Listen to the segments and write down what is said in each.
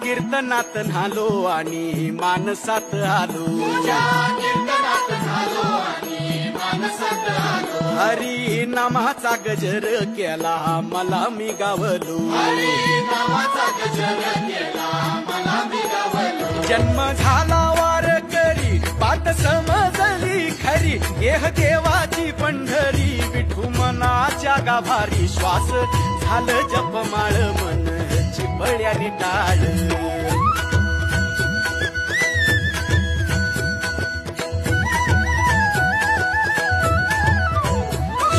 कीर्तनात न्हालो आणि मानसात आलो. हरी नामाचा गजर केला मला मी गावलो. जन्म झाला वारकरी पाट समजली खरी. देह देवाची पंढरी विठू मनाच्या गाभारी. श्वास झालं जपमाळ मन चिपळ्याने टाळ.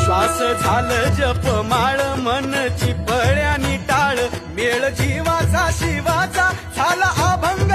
श्वास झालं जपमाळ मन चिपळ्याने टाळ. मेळ जीवाचा शिवाचा झाला अभंग